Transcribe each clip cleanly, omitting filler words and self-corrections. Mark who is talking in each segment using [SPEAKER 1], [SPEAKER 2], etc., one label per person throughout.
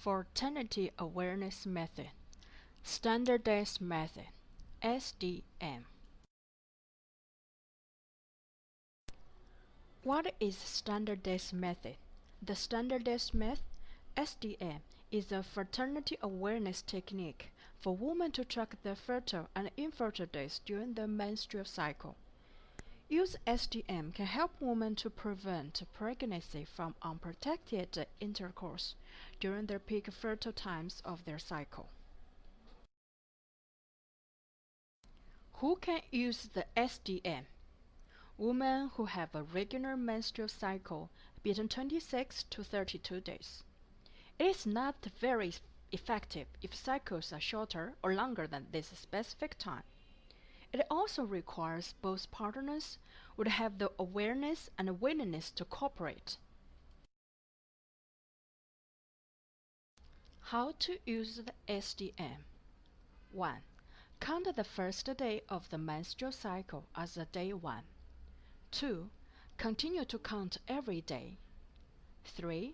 [SPEAKER 1] Fertility Awareness Method, Standardized Method, SDM. What is standardized method? The standardized method, SDM, is a fertility awareness technique for women to track their fertile and infertile days during the menstrual cycle. Use SDM can help women to prevent pregnancy from unprotected intercourse during their peak fertile times of their cycle. Who can use the SDM? Women who have a regular menstrual cycle between 26 to 32 days. It is not very effective if cycles are shorter or longer than this specific time. It also requires both partners would have the awareness and willingness to cooperate. How to use the SDM. 1. Count the first day of the menstrual cycle as a day 1. 2. Continue to count every day. 3.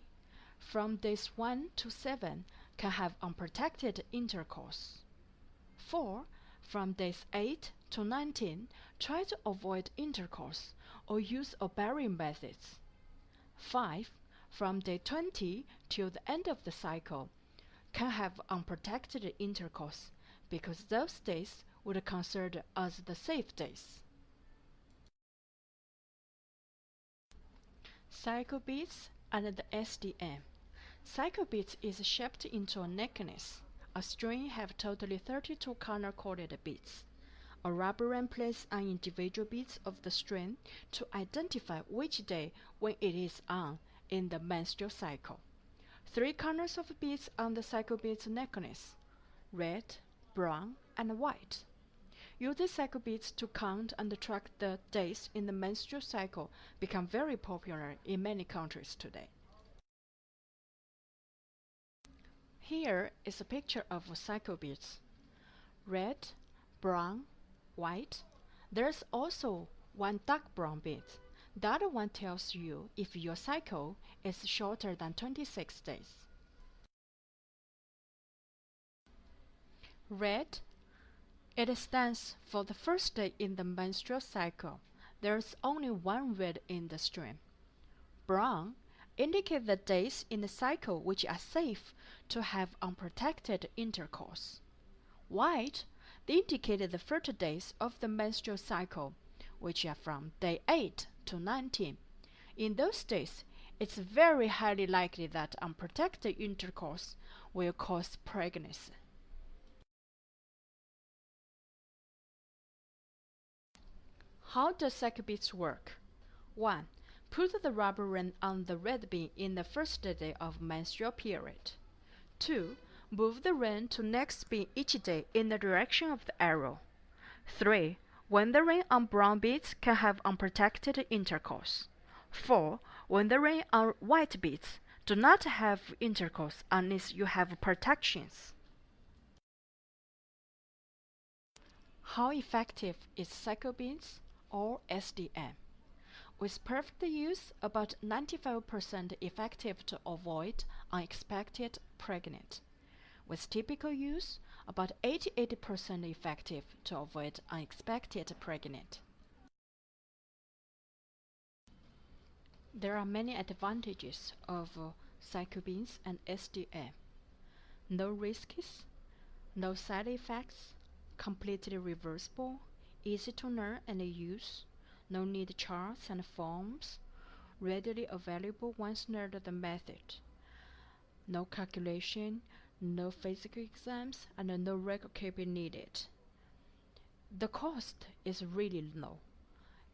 [SPEAKER 1] From days 1 to 7 can have unprotected intercourse. 4. From days 8 to 19, try to avoid intercourse or use ovarian methods. 5. From day 20 till the end of the cycle, can have unprotected intercourse because those days would be considered as the safe days. Cycle beads and the SDM. Cycle beads is shaped into a necklace. A string have totally 32 color-coded beads. A rubber band places on individual beads of the string to identify which day when it is on in the menstrual cycle. 3 colors of beads on the cycle beads necklace: red, brown, and white. Using cycle beads to count and track the days in the menstrual cycle become very popular in many countries today. Here is a picture of cycle beads. Red, brown, white. There's also one dark brown bead. The other one tells you if your cycle is shorter than 26 days. Red, it stands for the first day in the menstrual cycle. There's only one red in the string. Brown indicate the days in the cycle which are safe to have unprotected intercourse. White, they indicate the fertile days of the menstrual cycle, which are from day 8 to 19. In those days, it's very highly likely that unprotected intercourse will cause pregnancy. How does cycle beads work? 1. Put the rubber ring on the red bead in the first day of menstrual period. 2. Move the ring to next bead each day in the direction of the arrow. 3. When the ring on brown beads can have unprotected intercourse. 4. When the ring on white beads do not have intercourse unless you have protections. How effective is cycle beads or SDM? With perfect use, about 95% effective to avoid unexpected pregnancy. With typical use, about 88% effective to avoid unexpected pregnancy. There are many advantages of cycle beads and SDM. No risks, no side effects, completely reversible, easy to learn and use, no need charts and forms, readily available once learned the method. No calculation, no physical exams, and no record keeping needed. The cost is really low.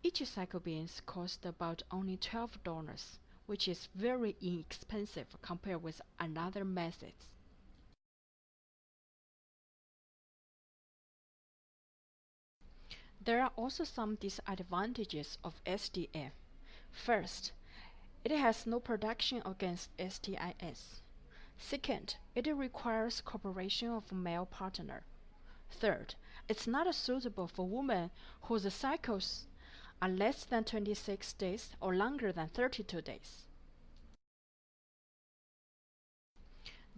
[SPEAKER 1] Each cycle beads cost about only $12, which is very inexpensive compared with another methods. There are also some disadvantages of SDM. First, it has no protection against STIs. Second, it requires cooperation of a male partner. Third, it's not suitable for women whose cycles are less than 26 days or longer than 32 days.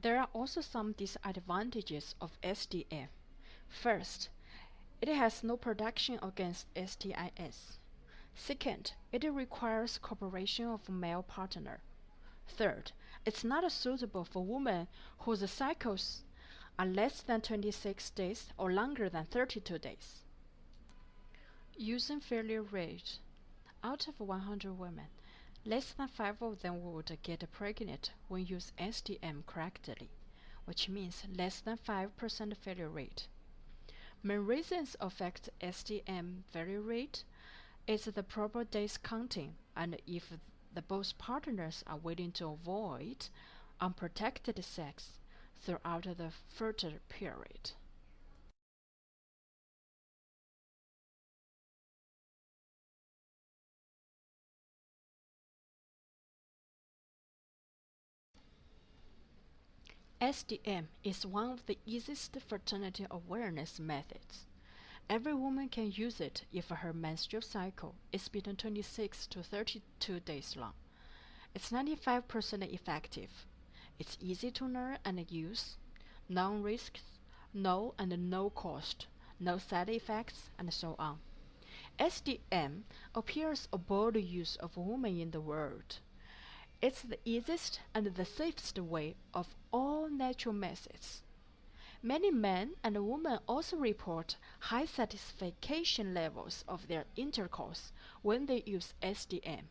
[SPEAKER 1] There are also some disadvantages of SDM. First, it has no protection against STIs. Second, it requires cooperation of a male partner. Third, it's not suitable for women whose cycles are less than 26 days or longer than 32 days. Using failure rate. Out of 100 women, less than 5 of them would get pregnant when use SDM correctly, which means less than 5% failure rate. Main reasons affect SDM failure rate is the proper days counting and if the both partners are willing to avoid unprotected sex throughout the fertile period. SDM is one of the easiest fertility awareness methods. Every woman can use it if her menstrual cycle is between 26 to 32 days long. It's 95% effective. It's easy to learn and use, non-risks, no and no cost, no side effects, and so on. SDM appears a bold use of women in the world. It's the easiest and the safest way of all natural methods. Many men and women also report high satisfaction levels of their intercourse when they use SDM.